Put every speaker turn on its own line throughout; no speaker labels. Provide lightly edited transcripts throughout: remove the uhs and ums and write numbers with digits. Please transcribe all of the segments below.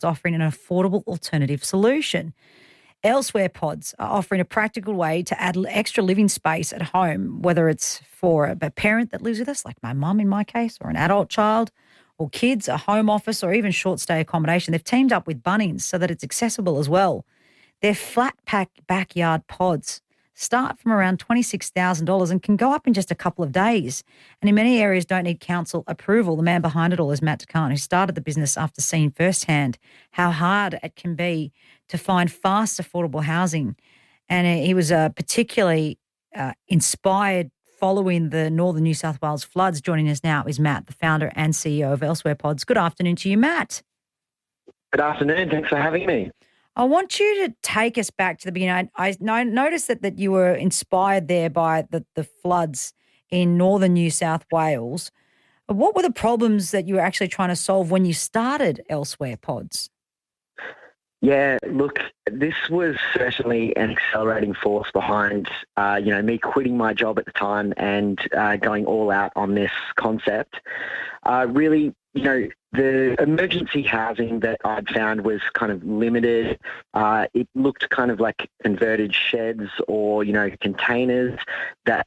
It's offering an affordable alternative solution. Elsewhere Pods are offering a practical way to add extra living space at home, whether it's for a parent that lives with us, like my mum in my case, or an adult child, or kids, a home office, or even short stay accommodation. They've teamed up with Bunnings so that it's accessible as well. Their flat pack backyard pods start from around $26,000 and can go up in just a couple of days. And in many areas don't need council approval. The man behind it all is Matt DeCant, who started the business after seeing firsthand how hard it can be to find fast, affordable housing. And he was particularly inspired following the northern New South Wales floods. Joining us now is Matt, the founder and CEO of Elsewhere Pods. Good afternoon to you, Matt.
Good afternoon. Thanks for having me.
I want you to take us back to the beginning. I noticed that you were inspired there by the floods in northern New South Wales. What were the problems that you were actually trying to solve when you started Elsewhere Pods?
Yeah, look, this was certainly an accelerating force behind, me quitting my job at the time and going all out on this concept. Really, the emergency housing that I'd found was kind of limited. It looked kind of like converted sheds or, containers that,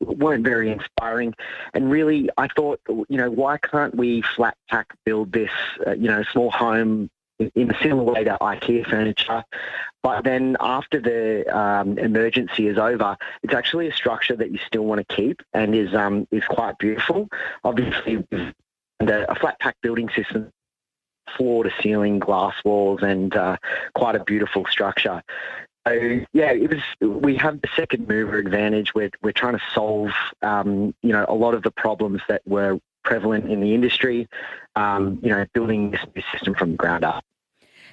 weren't very inspiring. And really, I thought, why can't we flat pack build this, small home in a similar way to IKEA furniture? But then after the emergency is over, it's actually a structure that you still want to keep and is quite beautiful. Obviously, a flat pack building system, floor to ceiling, glass walls, and quite a beautiful structure. So yeah, we have the second mover advantage. We're trying to solve a lot of the problems that were prevalent in the industry. Building this new system from the ground up.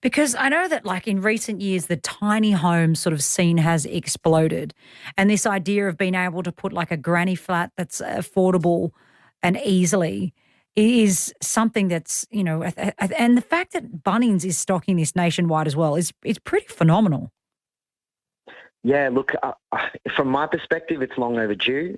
Because I know that, like, in recent years, the tiny home sort of scene has exploded, and this idea of being able to put like a granny flat that's affordable and easily is something that's, and the fact that Bunnings is stocking this nationwide as well is pretty phenomenal.
Yeah, look, from my perspective, it's long overdue.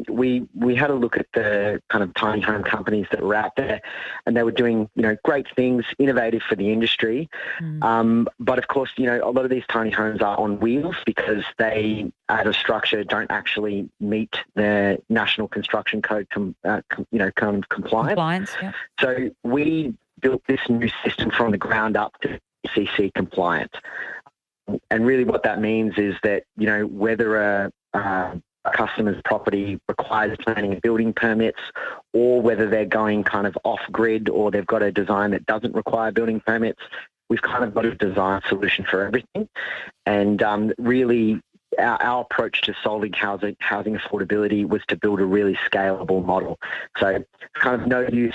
We had a look at the kind of tiny home companies that were out there, and they were doing, great things, innovative for the industry. But of course, a lot of these tiny homes are on wheels because they, as a structure, don't actually meet the National Construction Code, compliance. Yeah. So we built this new system from the ground up to CC compliant. And really what that means is that, whether a customer's property requires planning and building permits, or whether they're going kind of off-grid or they've got a design that doesn't require building permits, we've kind of got a design solution for everything. And really our approach to solving housing affordability was to build a really scalable model. So kind of no use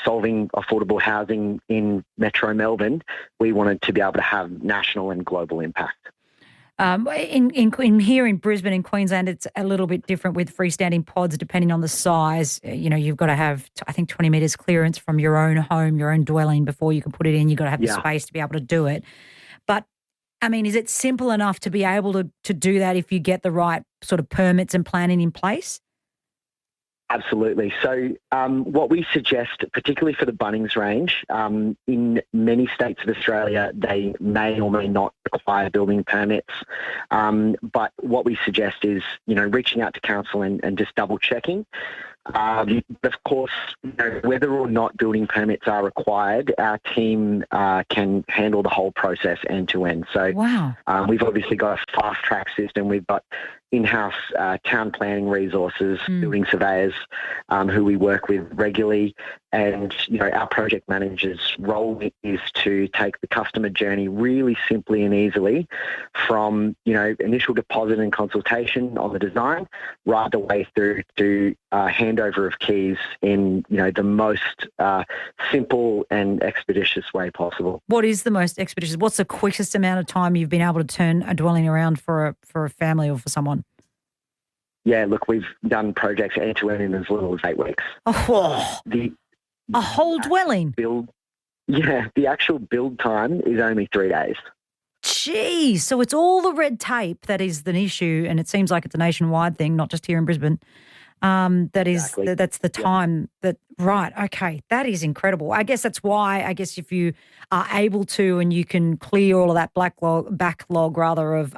solving affordable housing in Metro Melbourne. We wanted to be able to have national and global impact.
In here in Brisbane and Queensland, it's a little bit different with freestanding pods depending on the size. You've got to have, I think, 20 metres clearance from your own home, your own dwelling before you can put it in. You've got to have the space to be able to do it. But I mean, is it simple enough to be able to do that if you get the right sort of permits and planning in place?
Absolutely. So what we suggest, particularly for the Bunnings range, in many states of Australia, they may or may not require building permits. But what we suggest is, reaching out to council and just double checking. Of course, whether or not building permits are required, our team can handle the whole process end to end. So
wow.
We've obviously got a fast track system. We've got in-house town planning resources, building surveyors who we work with regularly. And, our project manager's role is to take the customer journey really simply and easily from, initial deposit and consultation on the design right the way through to handover of keys in, the most simple and expeditious way possible.
What is the most expeditious? What's the quickest amount of time you've been able to turn a dwelling around for a family or for someone?
Yeah, look, we've done projects end to end in as little as 8 weeks.
Oh, a whole dwelling?
The actual build time is only 3 days.
Geez, so it's all the red tape that is the issue, and it seems like it's a nationwide thing, not just here in Brisbane.
Exactly.
That's the
Yep.
time that, right, okay, that is incredible. I guess that's why, I guess if you are able to and you can clear all of that backlog rather of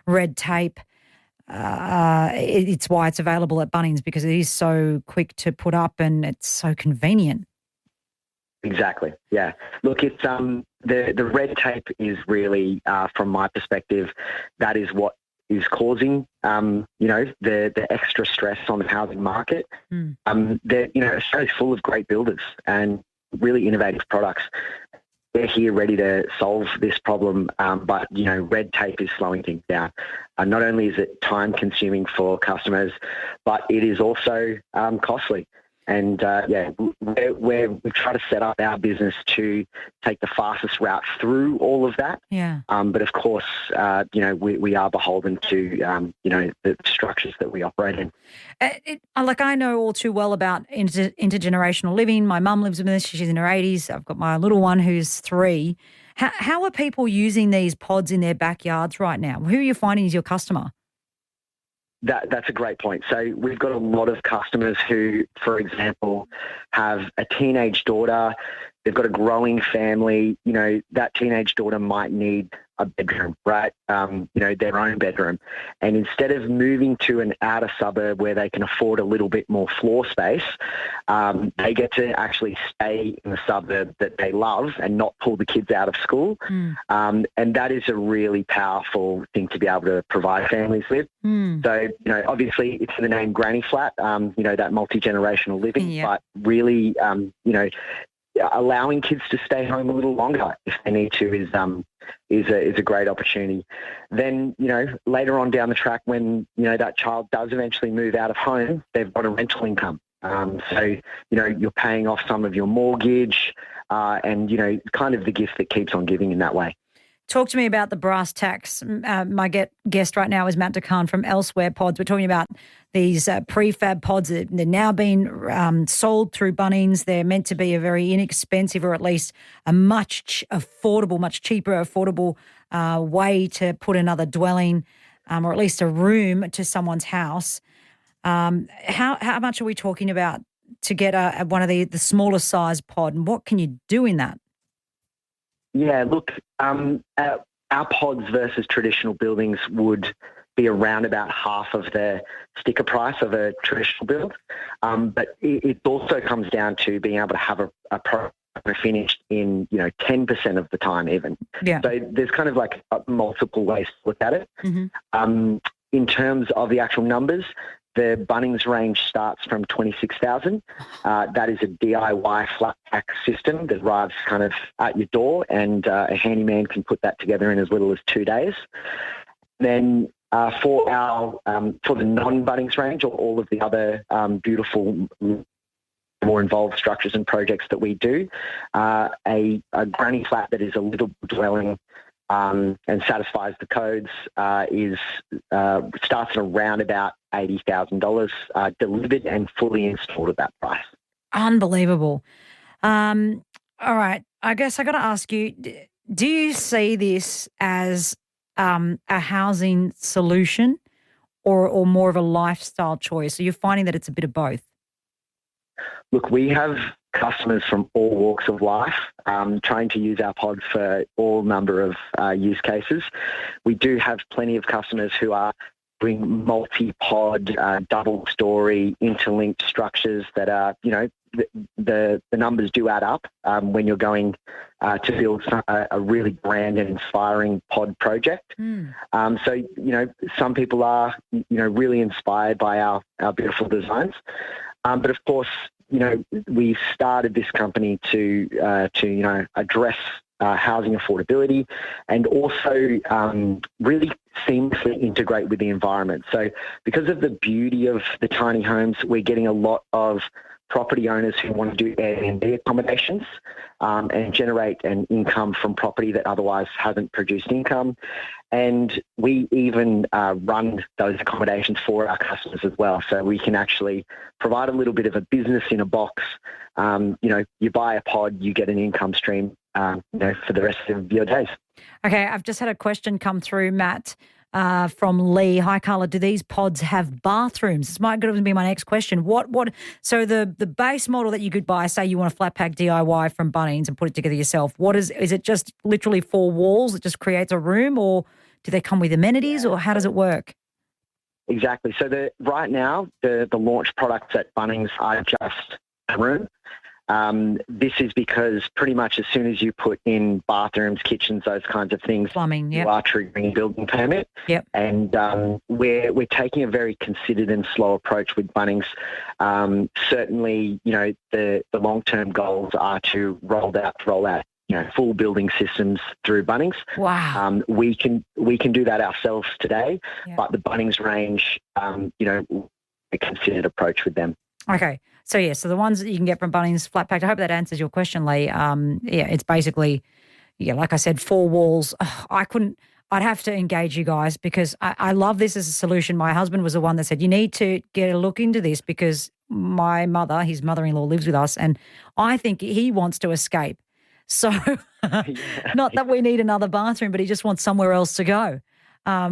red tape, it's why it's available at Bunnings, because it is so quick to put up and it's so convenient.
Exactly. Yeah. Look, it's the red tape is really, from my perspective, that is what is causing the extra stress on the housing market. Australia's full of great builders and really innovative products. They're here ready to solve this problem, but red tape is slowing things down. Not only is it time consuming for customers, but it is also costly. And we try to set up our business to take the fastest route through all of that.
Yeah.
But of course, we are beholden to the structures that we operate in.
I know all too well about intergenerational living. My mum lives with us; she's in her 80s. I've got my little one who's 3. How are people using these pods in their backyards right now? Who are you finding is your customer?
That's a great point. So we've got a lot of customers who, for example, have a teenage daughter. They've got a growing family. That teenage daughter might need a bedroom, right? Their own bedroom. And instead of moving to an outer suburb where they can afford a little bit more floor space, they get to actually stay in the suburb that they love and not pull the kids out of school. And that is a really powerful thing to be able to provide families with. So, obviously it's in the name Granny Flat, that multi-generational living, but really, allowing kids to stay home a little longer if they need to is a great opportunity. Then, later on down the track when, that child does eventually move out of home, they've got a rental income. So, you're paying off some of your mortgage and, kind of the gift that keeps on giving in that way.
Talk to me about the brass tacks. My guest right now is Matt Decahn from Elsewhere Pods. We're talking about these prefab pods. They're now being sold through Bunnings. They're meant to be a very inexpensive, or at least a much cheaper, affordable way to put another dwelling or at least a room to someone's house. How much are we talking about to get one of the smaller size pod, and what can you do in that?
Yeah, look, our pods versus traditional buildings would be around about half of the sticker price of a traditional build. But it also comes down to being able to have a product finished in, 10% of the time even.
Yeah.
So there's kind of like multiple ways to look at it. In terms of the actual numbers, the Bunnings range starts from $26,000. That is a DIY flat pack system that arrives kind of at your door, and a handyman can put that together in as little as 2 days. Then for the non-Bunnings range, or all of the other beautiful, more involved structures and projects that we do, a granny flat that is a little dwelling and satisfies the codes starts at around about $80,000 delivered and fully installed at that price.
Unbelievable. All right. I guess I got to ask you, do you see this as a housing solution or more of a lifestyle choice? Are you finding that it's a bit of both?
Look, we have customers from all walks of life trying to use our pods for all number of use cases. We do have plenty of customers who are doing multi-pod, double-story, interlinked structures that are, the numbers do add up when you're going to build a really grand and inspiring pod project. So, some people are, really inspired by our beautiful designs. But of course, we started this company to address housing affordability and also really seamlessly integrate with the environment. So because of the beauty of the tiny homes, we're getting a lot of property owners who want to do Airbnb accommodations and generate an income from property that otherwise hasn't produced income. And we even run those accommodations for our customers as well. So we can actually provide a little bit of a business in a box. You buy a pod, you get an income stream, for the rest of your days.
Okay, I've just had a question come through, Matt. from Lee. Hi, Carla. Do these pods have bathrooms? This might be my next question. So the base model that you could buy, say you want a flat pack DIY from Bunnings and put it together yourself, is it just literally 4 walls that just creates a room, or do they come with amenities, or how does it work?
Exactly. So right now, the launch products at Bunnings are just a room. This is because pretty much as soon as you put in bathrooms, kitchens, those kinds of things,
plumbing,
you are triggering a building permit.
Yep.
And we're taking a very considered and slow approach with Bunnings. Certainly, the long-term goals are to roll out full building systems through Bunnings.
Wow.
We can do that ourselves today, but the Bunnings range, a considered approach with them.
Okay. So the ones that you can get from Bunnings flat packed, I hope that answers your question, Lee. It's basically, like I said, 4 walls. I'd have to engage you guys because I love this as a solution. My husband was the one that said, you need to get a look into this because my mother, his mother-in-law, lives with us, and I think he wants to escape. So not that we need another bathroom, but he just wants somewhere else to go,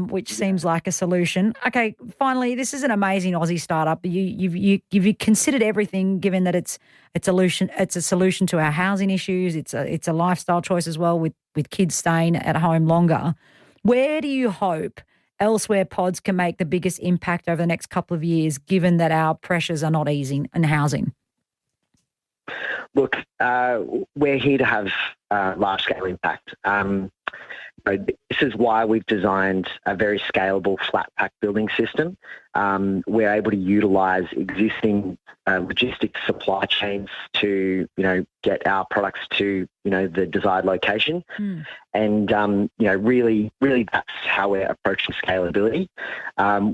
which seems like a solution. Okay, finally, this is an amazing Aussie startup. You've considered everything, given that it's a solution to our housing issues. It's a lifestyle choice as well with kids staying at home longer. Where do you hope Elsewhere Pods can make the biggest impact over the next couple of years, given that our pressures are not easing in housing?
Look, we're here to have large-scale impact. This is why we've designed a very scalable flat pack building system. We're able to utilise existing logistics supply chains to, get our products to, the desired location. And, really that's how we're approaching scalability.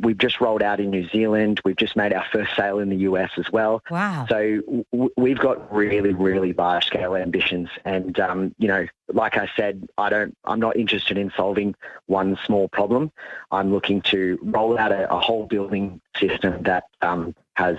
We've just rolled out in New Zealand. We've just made our first sale in the US as well.
Wow.
So we've got really, really large scale ambitions. And, like I said, I'm not interested in solving one small problem. I'm looking to roll out a whole building system that has,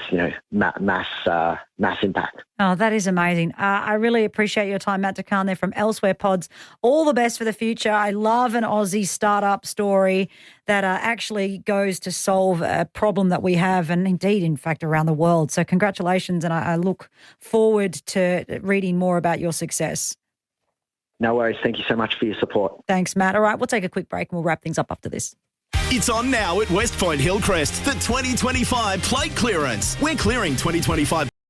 mass impact.
Oh, that is amazing. I really appreciate your time, Matt Deccan there from Elsewhere Pods. All the best for the future. I love an Aussie startup story that actually goes to solve a problem that we have, and indeed, in fact, around the world. So congratulations, and I look forward to reading more about your success.
No worries. Thank you so much for your support.
Thanks, Matt. All right, we'll take a quick break and we'll wrap things up after this.
It's on now at West Point Hillcrest, the 2025 plate clearance. We're clearing 2025